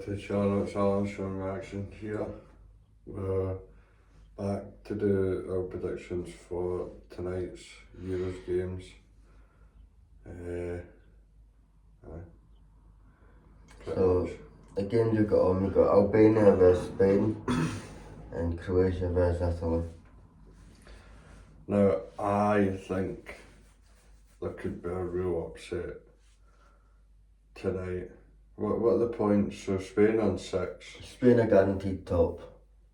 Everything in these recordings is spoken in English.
to Charlotte's Armstrong reaction here. We're back to do our predictions for tonight's Euros games. So, the games we've got on, we've got Albania versus Spain and Croatia versus Italy. Now, I think there could be a real upset tonight. What are the points? So Spain on 6. Spain are guaranteed top,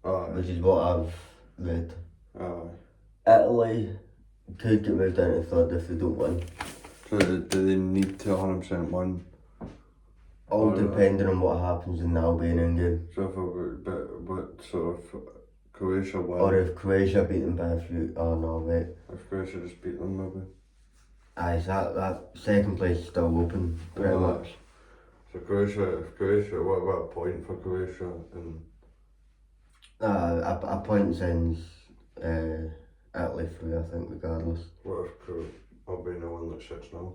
Aye. which is what I've read. Aye. Italy could get moved down to third if they don't win. So do they need to 100% win? All depending on what happens in the Albanian game. So but sort of Croatia win? Or if Croatia beat them by a few, wait. If Croatia just beat them maybe? Aye, so that second place is still open, pretty much. So Croatia, what about a point for Croatia? And a point sends Italy through, I think, regardless. what if Albania won like 6-0?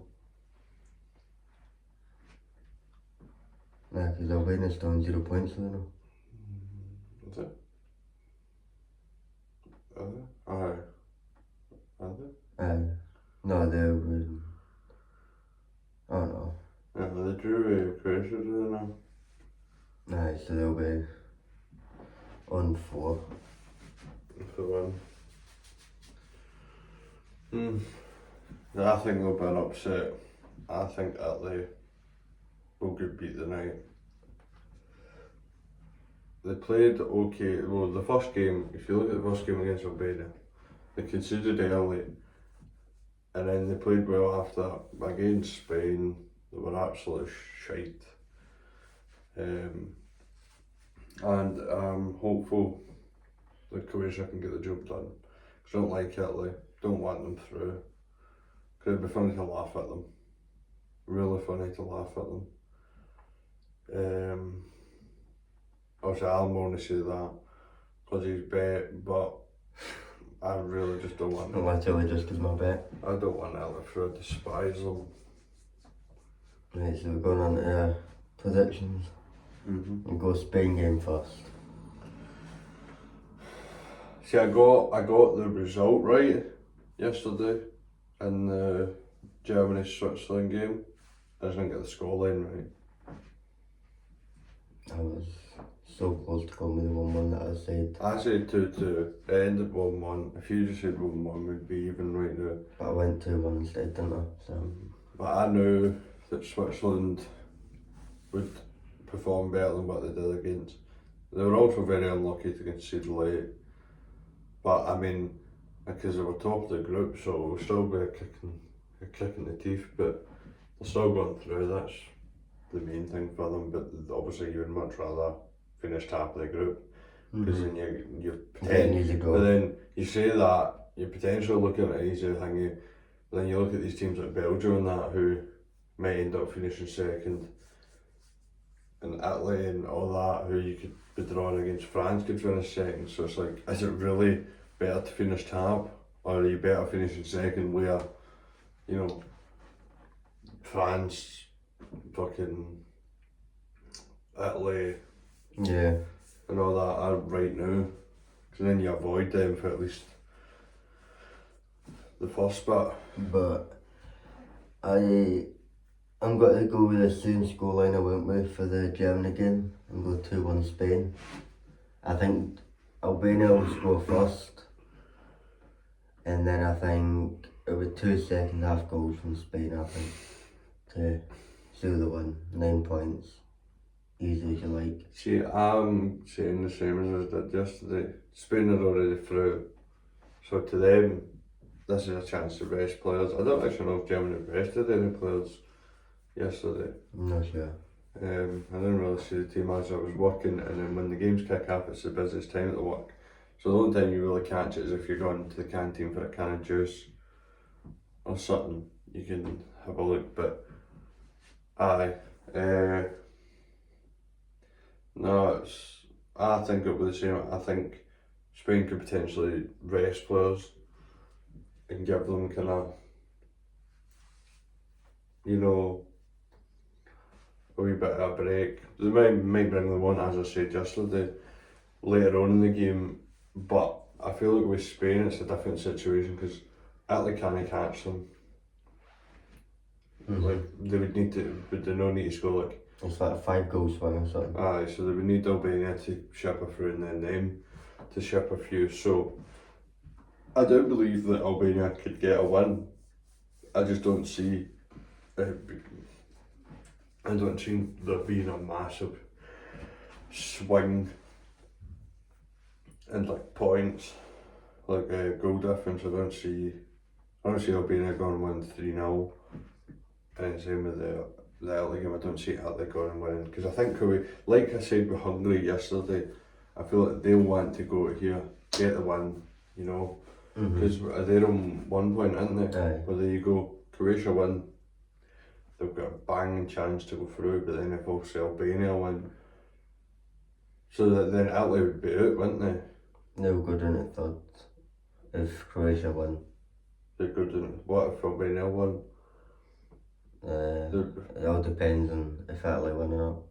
Yeah, because Albania's still on 0 points, I don't know. Is it? Are they? Aye. Are they? Aye. No, they were. Oh no. Yeah, they drew Croatia, do they now? Aye, so they'll be on 4. If they win. I think there'll be an upset. I think Italy will get beat tonight. They played okay. Well, the first game, if you look at the first game against Albania, they conceded early and then they played well after that. Against Spain, they were absolute shite. And I'm hopeful that Croatia can get the job done. Because I don't like Italy, don't want them through. Because it'd be funny to laugh at them. Really funny to laugh at them. Obviously I'll only say that because he's bet, but I really just don't want Not literally just because my bet. I don't want Italy through, I despise them. Right, so we're going on to predictions. We'll go Spain game first. See, I got the result right yesterday in the Germany-Switzerland game. I just didn't get the scoreline right. I was so close to calling me the 1-1 that I said. I said 2-2, it ended 1-1. If you just said 1-1, we'd be even right now. But I went 2-1 instead, didn't I? So. But I knew that Switzerland would perform better than what they did against. They were also very unlucky to concede late. But I mean, because they were top of the group, so it will still be a kick in the teeth, but they're still going through, that's the main thing for them. But obviously you would much rather finish top of the group, because then you're potentially, but then you say that, you're potentially looking at an easy thingy, but then you look at these teams like Belgium and that, who might end up finishing second, and Italy and all that, who you could be drawing against. France could finish second, so it's like, is it really better to finish top, or are you better finishing second where, you know, France, fucking Italy, yeah, and all that are right now, because then you avoid them for at least the first bit. But I'm going to go with the same scoreline I went with for the Germany game and go 2-1 Spain. I think Albania will score first, and then I think it was 2 second half goals from Spain, I think, to seal the win. 9 points, easy as you like. See, I'm saying the same as I did yesterday. Spain are already through, so to them, this is a chance to rest players. I don't actually know if Germany rested any players yesterday. I'm not sure. I didn't really see the team as I was working, and then when the games kick off, it's the busiest time to work. So the only time you really catch it is if you're going to the canteen for a can of juice or something. You can have a look, but aye. No, I think it'll be the same. I think Spain could potentially rest players and give them kind of, you know, a wee bit of a break. They might bring them on, as I said yesterday, later on in the game, but I feel like with Spain it's a different situation because Italy can't catch them. Like they would they not need to score like. It's like a 5-goal swing or something. Aye, so they would need Albania to ship a through and then them to ship a few. So I do believe that Albania could get a win. I just don't see. I don't see there being a massive swing in like points, like goal difference. I don't see Albania going to win 3-0. And same with the Italy game. I don't see Italy going and winning because I think like I said with Hungary yesterday, I feel like they'll want to go here, get the win, you know, because they're on 1 point, aren't they? Aye. Well, there you go. Croatia win, they've got a banging chance to go through, but then if also Albania win, so that then Italy would be out, wouldn't they? They'll go down at third if Croatia win. They're good in what if Albania won? It all depends on if Italy win or not.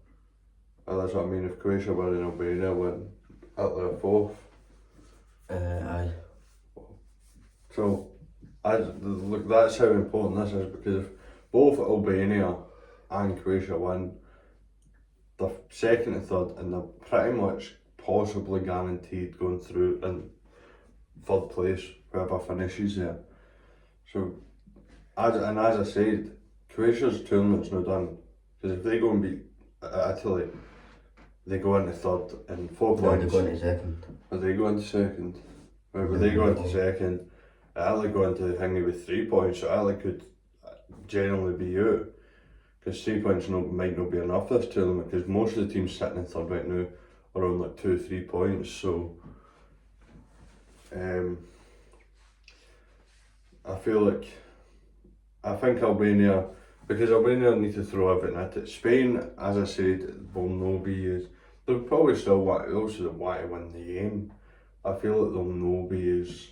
Oh, that's what I mean. If Croatia win and Albania win, Italy are fourth. Aye. So, look, that's how important this is because if both Albania and Croatia win, they're second and third, and they're pretty much possibly guaranteed going through in third place, whoever finishes there. So, as I said, Croatia's tournament's not done because if they go and beat Italy, they go into third and 4 No, points. they're going to second. Or they go into second. Whenever they go into second, Italy go into the thingy with 3 points, so Italy could generally be out. Because 3 points might not be enough this tournament, because most of the teams sitting in third right now are on like 2-3 points, so I think Albania, because Albania need to throw everything at it. Spain, as I said, will no be as, they'll probably still want to win the game. I feel like they'll no be as,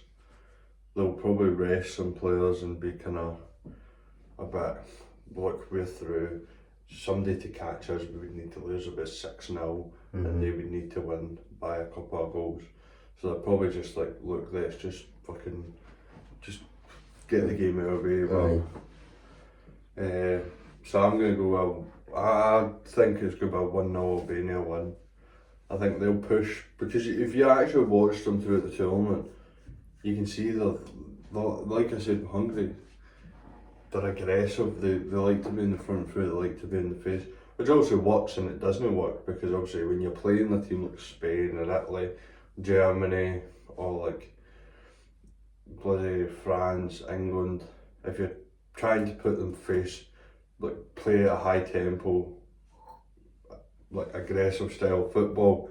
they'll probably rest some players and be kind of a bit, look, we're through, somebody to catch us, we would need to lose about 6-0 and they would need to win by a couple of goals. So they're probably just like, look, let's just get the game out of the way. Well, so I'm going to go, I think it's going to be a 1-0 Albania win. I think they'll push, because if you actually watch them throughout the tournament, you can see they're like I said, Hungary, they're aggressive, they like to be in the front foot, they like to be in the face, which also works and it doesn't work, because obviously when you're playing a team like Spain or Italy, Germany, or like bloody France, England, if you're trying to put them face, like play at a high tempo, like aggressive style football,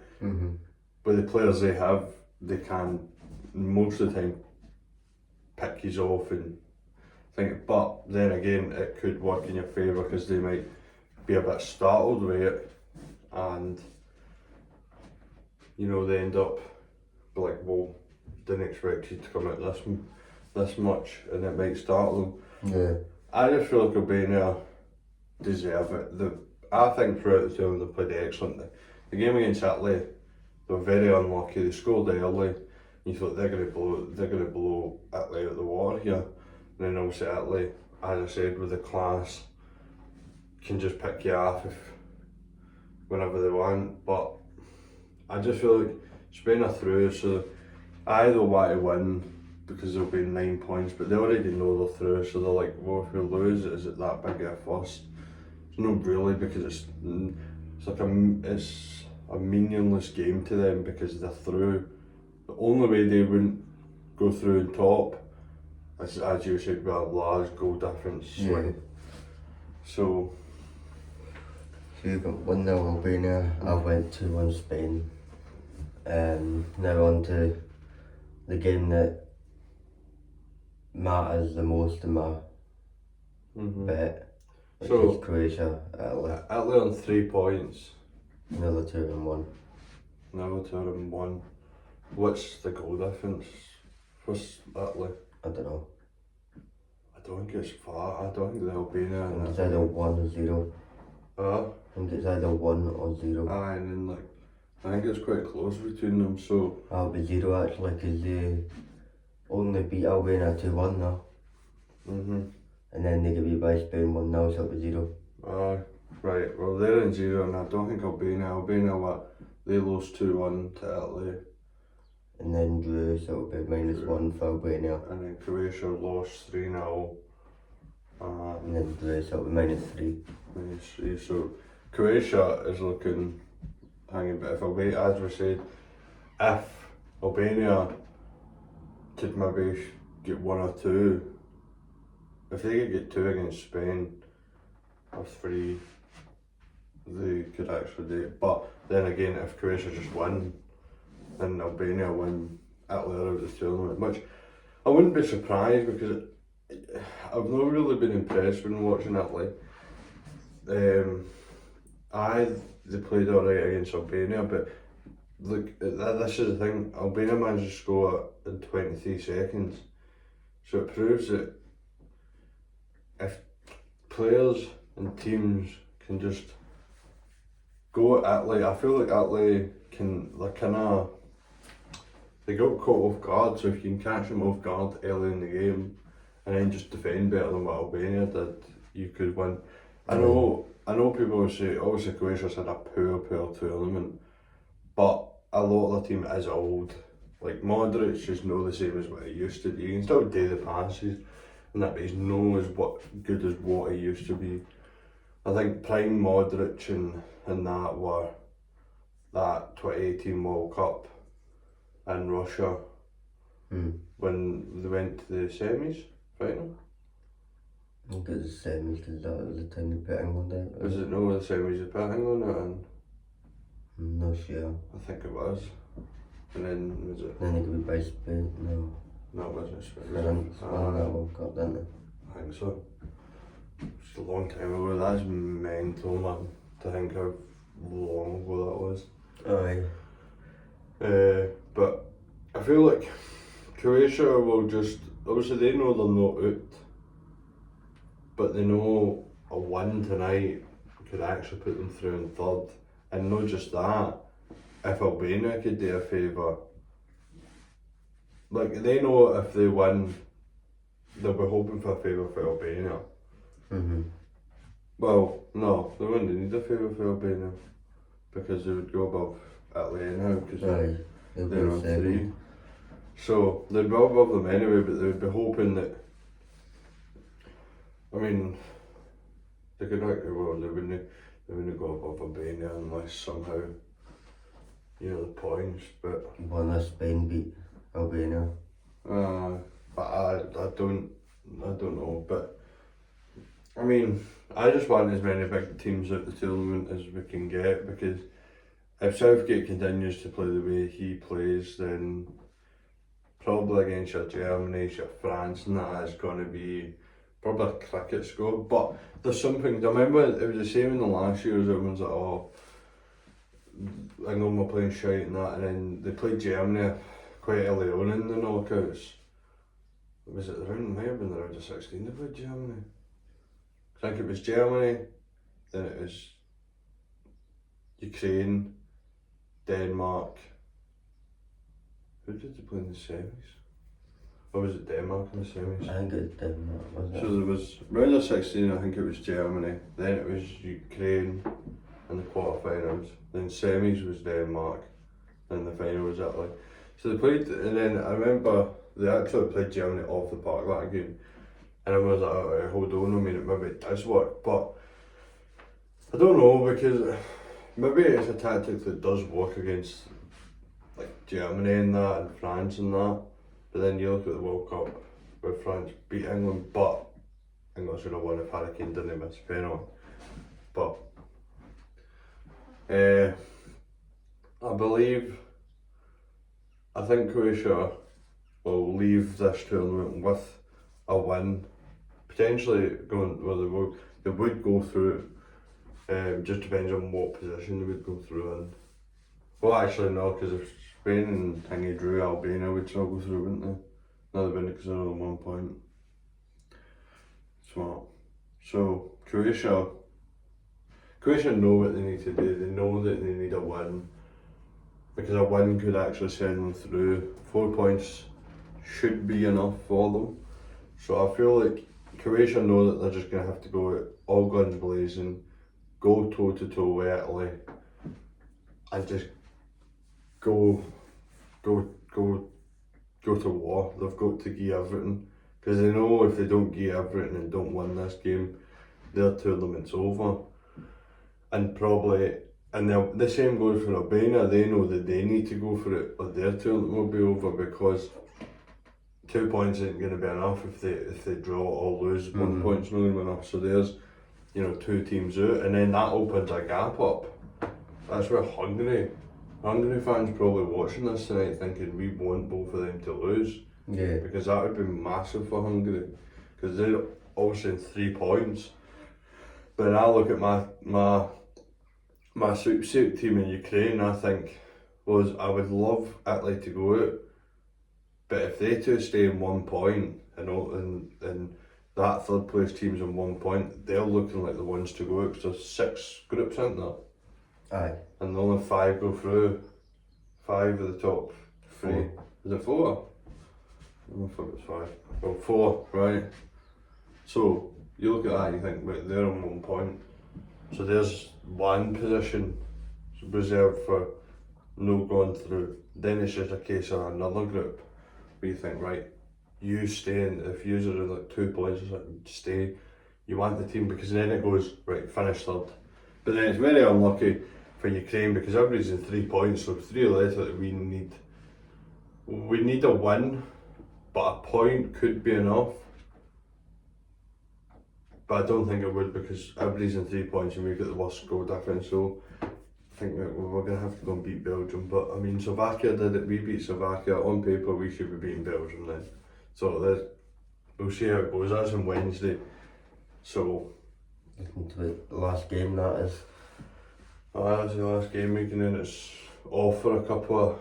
with the players they have, they can most of the time pick you off and think, but then again it could work in your favour because they might be a bit startled with it and you know they end up like, well, didn't expect you to come out this much, and it might startle them. Yeah. I just feel like Albania deserve it. I think throughout the tournament they played excellent. The game against Italy, they were very unlucky. They scored early. You thought they're gonna blow Italy out of the water here. And then obviously Italy, as I said, with the class, can just pick you off whenever they want. But I just feel like Spain are through, so they'll want to win because they'll be 9 points, but they already know they're through, so they're like, well, if we lose, is it that big of a fuss? It's not really, because it's a meaningless game to them because they're through. The only way they wouldn't go through and top is, as you said, with a large goal difference swing. So you got 1-0 Albania, I went 2-1 Spain. Now on to the game that matters the most in my bet, which is Croatia, Italy. Italy on 3 points. Another 2-1. Now 2-1. What's the goal difference for Italy? I don't know. I don't think it's far. I don't think the Albania. It's either 1 or 0. I think it's either 1 or 0. Aye, and then like, I think it's quite close between them, so I'll be 0 actually, because they only beat Albania 2-1 now. And then they get beat by Spain 1-0, so it'll be 0. Aye, right, well they're in 0 and I don't think Albania what, they lost 2-1 to Italy And then drew, so it'll be -1 for Albania. and then Croatia lost 3-0 And then drew, so it'll be -3. -3, so Croatia is looking hanging, but if Albania, as we said, if Albania could maybe get 1 or 2, if they could get 2 against Spain or 3, they could actually do it. But then again, if Croatia just win, then Albania win Italy out of the tournament, which I wouldn't be surprised because I've not really been impressed when watching Italy. They played alright against Albania, but look, this is the thing, Albania managed to score in 23 seconds. So it proves that if players and teams can just go at Italy, I feel like Italy can, they got caught off guard, so if you can catch them off guard early in the game and then just defend better than what Albania did, you could win. I know people will say, obviously Croatia's had a poor tournament, but a lot of the team is old. Like Modric is not the same as what he used to be. You can still do the passes and that, but he's not as good as what he used to be. I think prime Modric and that were that 2018 World Cup in Russia when they went to the semis final. I think it was the semis because that was the time they put England out. Was it no the semis they put England out in? I'm not sure. I think it was. And then was it? Then they could be by Spain. No. No, it wasn't Spain. France won that World Cup, didn't they? I think so. It's a long time ago. That's mental, man. To think how long ago that was. Aye. But I feel like Croatia will just, obviously they know they're not out, but they know a win tonight could actually put them through in third. And not just that, if Albania could do a favour, like they know if they win, they'll be hoping for a favour for Albania. Well, no, they wouldn't need a favour for Albania because they would go above Italy anyhow because they're on 3. So they'd be above them anyway, but they would be hoping that, I mean, they could actually, well, they wouldn't go above Albania unless somehow, you know, the points, but... One of Spain beat Albania. But I don't know, but I mean, I just want as many big teams at the tournament as we can get, because if Southgate continues to play the way he plays, then probably against your Germany, your France, and that is going to be probably a cricket score. But there's something, I remember it was the same in the last years, everyone's like, oh, England were playing shite and that, and then they played Germany quite early on in the knockouts. Was it the round, may have been the round of 16 they played Germany? I think it was Germany, then it was Ukraine, Denmark. Who did they play in the semis? Or was it Denmark in the semis? I think it's Denmark, wasn't it? So there was round of 16, I think it was Germany, then it was Ukraine in the quarterfinals, then semis was Denmark, then the final was Italy. So they played, and then I remember they actually played Germany off the park that game. And I was like, oh, hold on a minute, maybe it does work, but I don't know, because maybe it's a tactic that does work against like Germany and that, and France and that, but then you look at the World Cup where France beat England, but England should have won if Harry Kane didn't miss a penalty. But I think Croatia will leave this tournament with a win, potentially going, well they would go through, just depends on what position they would go through in. Well actually no, because if Spain and Thingy drew, Albania would still go through, wouldn't they? No, they wouldn't, because they're on 1 point. Smart. So Croatia, Croatia know what they need to do. They know that they need a win, because a win could actually send them through. 4 points should be enough for them. So I feel like Croatia know that they're just going to have to go all guns blazing, go toe to toe with Italy, and just go to war. They've got to give everything, because they know if they don't give everything and don't win this game, their tournament's over. And probably, and the same goes for Albania. They know that they need to go for it, or their tournament will be over, because 2 points isn't going to be enough if they draw or lose. 1 point's not going to be enough. So there's, 2 teams out, and then that opens a gap up. That's where Hungary fans probably watching this tonight thinking we want both of them to lose. Yeah. Because that would be massive for Hungary, because they're obviously in 3 points. But when I look at my sweepstake team in Ukraine, I think I would love Italy to go out, but if they two stay in 1 point and that third place team's in 1 point, they're looking like the ones to go out, because there's 6 groups in there. Aye. And only 5 go through. 5 of the top 3. 4. Is it 4? I don't know if it was 5. Well, 4, right. So you look at that and you think, wait, they're on 1 point. So there's one position reserved for no going through. Then it's just a case of another group where you think, right, you stay in, if you are like 2 points or something, stay. You want the team, because then it goes, right, finish third. But then it's very unlucky for Ukraine, because everybody's in 3 points, so 3 less that we need. We need a win, but a point could be enough. But I don't think it would, because everybody's in 3 points and we've got the worst goal difference. So I think that we're going to have to go and beat Belgium. But I mean, Slovakia did it. We beat Slovakia. On paper, we should be beating Belgium then. So we'll see how it goes. That's on Wednesday. So Looking to the last game, that is. that's the last game week, and then it's off for a couple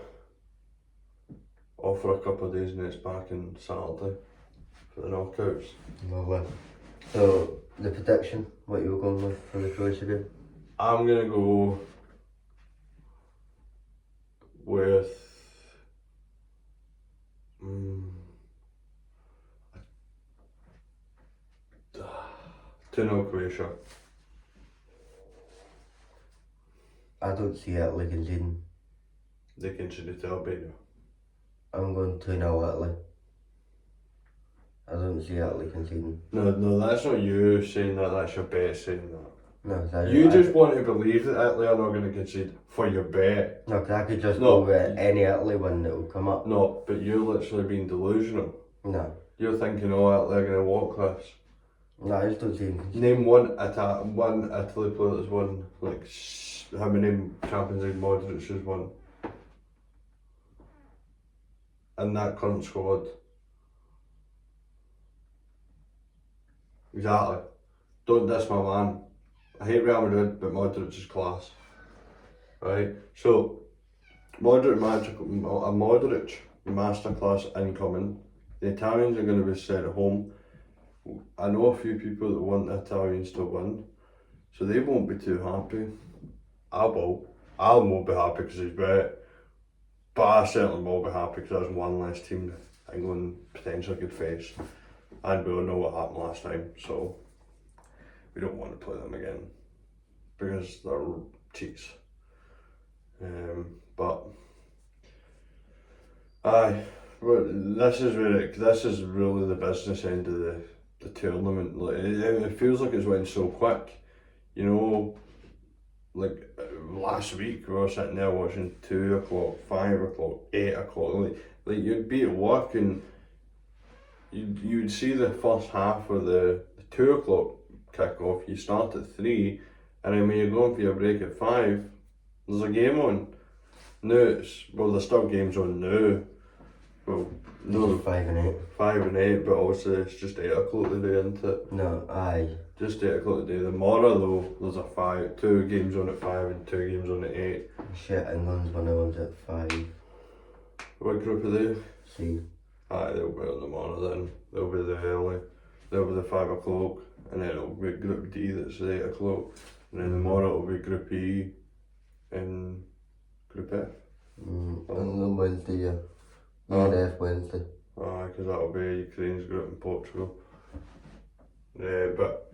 of days, and it's back on Saturday for the knockouts. Lovely. So, the prediction, what you were going with for the Croatia game? I'm gonna go with 2-0 Croatia. I don't see Italy conceding. They conceded to Albania. I'm going 2-0 Italy. I don't see Italy conceding. No, that's not you saying that, that's your bet saying that. No, You just want to believe that Italy are not going to concede for your bet. No, because I could just No. go with any Italy one that will come up. No, but you're literally being delusional. No. You're thinking, oh, Italy are going to walk this. No, I just don't see them conceding. Name one Italy player that's won, like, how many Champions League Modric has won? In that current squad. Exactly. Don't diss my man. I hate Real Madrid, but Modric is class. Right? So, Modric masterclass incoming. The Italians are going to be set at home. I know a few people that want the Italians to win, so they won't be too happy. I will. I won't be happy because he's better, but I certainly will be happy because there's one less team that England potentially could face, and we all know what happened last time, so we don't want to play them again because they're cheats. But this is really the business end of the tournament. Like, it feels like it's went so quick, you know. Like last week we were sitting there watching 2 o'clock, 5 o'clock, 8 o'clock. Like you'd be at work and you'd see the first half of the 2 o'clock kick off. You start at 3, and then when you're going for your break at 5, there's a game on. Now there's still games on now. Well, no, 5 and 8. 5 and 8, but also it's just 8 o'clock today, isn't it? No, aye. Just 8 o'clock today. Tomorrow though, there's 2 games on at 5 and 2 games on at 8. Shit, England's one of ones at 5. What group are they? See. Aye, they'll be on tomorrow then. They'll be the early. They'll be the 5 o'clock, and then it'll be Group D that's the 8 o'clock. and then tomorrow it'll be Group E and Group F. And then Wednesday, yeah. Oh. Yeah, F Wednesday. Because that'll be Ukraine's group and Portugal. But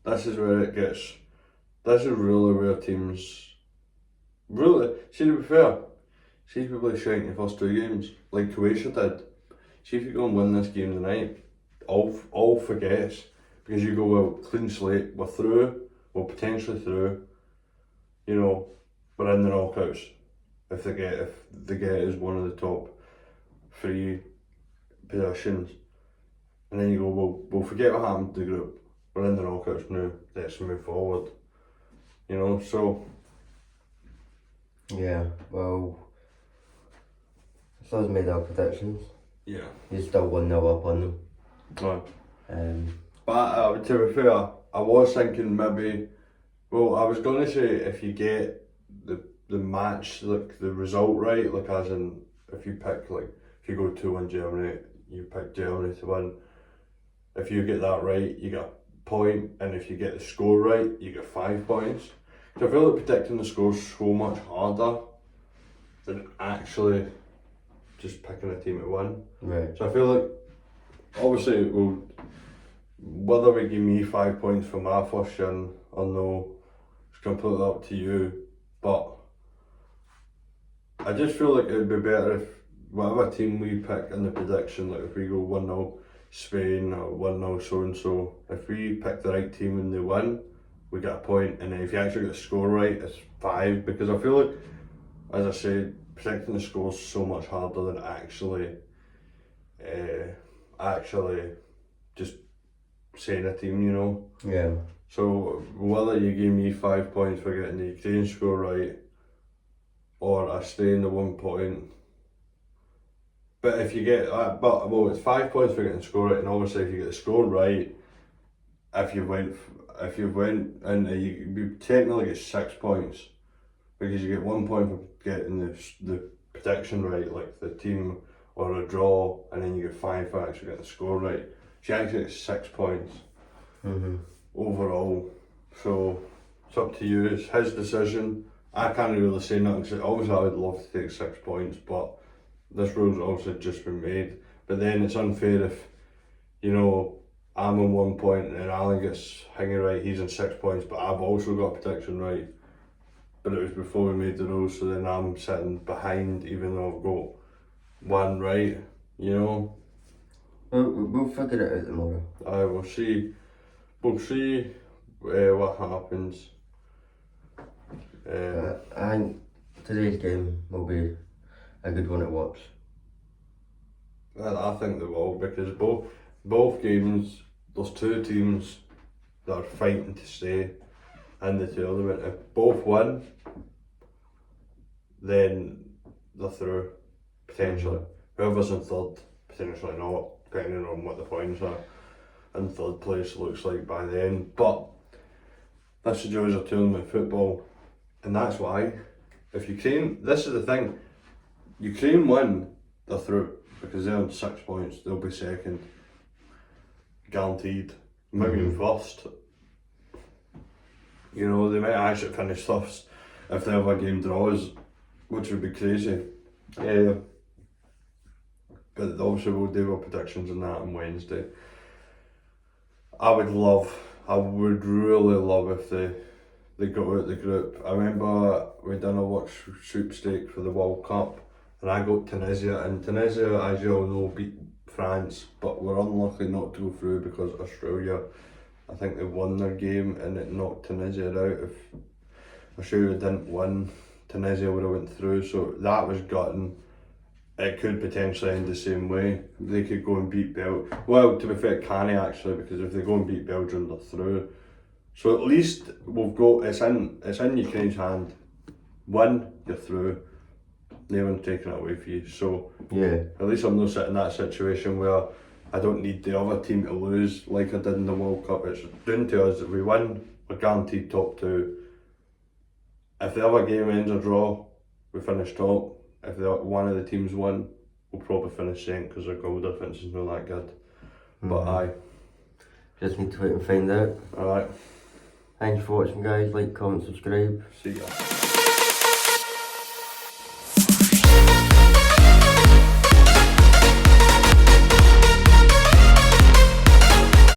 this is where it gets. This is really where teams. Really, see, to be fair, see if people shite in the first two games, like Croatia did. See if you go and win this game tonight, all forgets. Because you go, well, clean slate, we're through, we're potentially through, you know, we're in the knockouts. If they get as one of the top 3 positions. And then you go, well, we'll forget what happened to the group. We're in the knockouts now, let's move forward. You know, so. Yeah, well, so made our predictions. Yeah. You still 1-0 up on them. Right. But to be fair, I was thinking maybe, well, I was going to say if you get the match, like the result right, like as in, if you pick, like, if you go 2-1 Germany, you pick Germany to win. If you get that right, you get a point, and if you get the score right, you get 5 points. So I feel like predicting the score is so much harder than actually just picking a team to win. Right. So I feel like, obviously, well, whether we give me 5 points for my first win or no, it's completely up to you. But I just feel like it would be better if whatever team we pick in the prediction, like if we go 1-0 Spain or 1-0 so and so, if we pick the right team and they win, we get a point, and then if you actually get the score right, it's 5. Because I feel like, as I said, predicting the score is so much harder than actually just saying a team, you know. Yeah. So whether you give me 5 points for getting the Ukraine score right, or I stay in the 1 point. But if you get well, it's 5 points for getting the score right, and obviously if you get the score right, if you went and you technically get 6 points, because you get 1 point for getting the prediction right, like the team or a draw, and then you get 5 for actually getting the score right. So you actually get 6 points overall. So it's up to you. It's his decision. I can't really say nothing, because obviously I would love to take 6 points, but this rule's also just been made. But then it's unfair if, you know, I'm on 1 point and Alan gets hanging right, he's on 6 points, but I've also got prediction right. But it was before we made the rules, so then I'm sitting behind even though I've got 1 right, you know. We'll figure it out tomorrow. We'll see what happens. I think today's game will be a good one to watch. Well, I think they will, because both games, there's 2 teams that are fighting to stay in the tournament. If both win, then they're through, potentially. Whoever's in third, potentially not, depending on what the points are. And third place looks like by the end. But that's the joys of tournament football, and that's why, if Ukraine, this is the thing, Ukraine win, they're through, because they're on 6 points, they'll be second, guaranteed, maybe even first. You know, they might actually finish first if the other game draws, which would be crazy. But obviously we'll do our predictions on that on Wednesday. I would really love if they got out the group. I remember we done a watch sweepstake for the World Cup, and I got Tunisia, and Tunisia, as you all know, beat France, but were unlucky not to go through because Australia, I think they won their game and it knocked Tunisia out. If Australia didn't win, Tunisia would have went through, so that was gutting. It could potentially end the same way. They could go and beat Belgium. Well, to be fair, it can actually, because if they go and beat Belgium, they're through. So at least we've got, it's in Ukraine's hand. Win, you're through. No one's taking it away from you. So yeah, at least I'm not sitting in that situation where I don't need the other team to lose like I did in the World Cup. It's down to us. If we win, we're guaranteed top 2. If the other game ends a draw, we finish top. If one of the teams win, we'll probably finish second because our goal difference is not that good. But aye. Just need to wait and find out. Alright. Thanks for watching, guys. Like, comment, subscribe. See ya.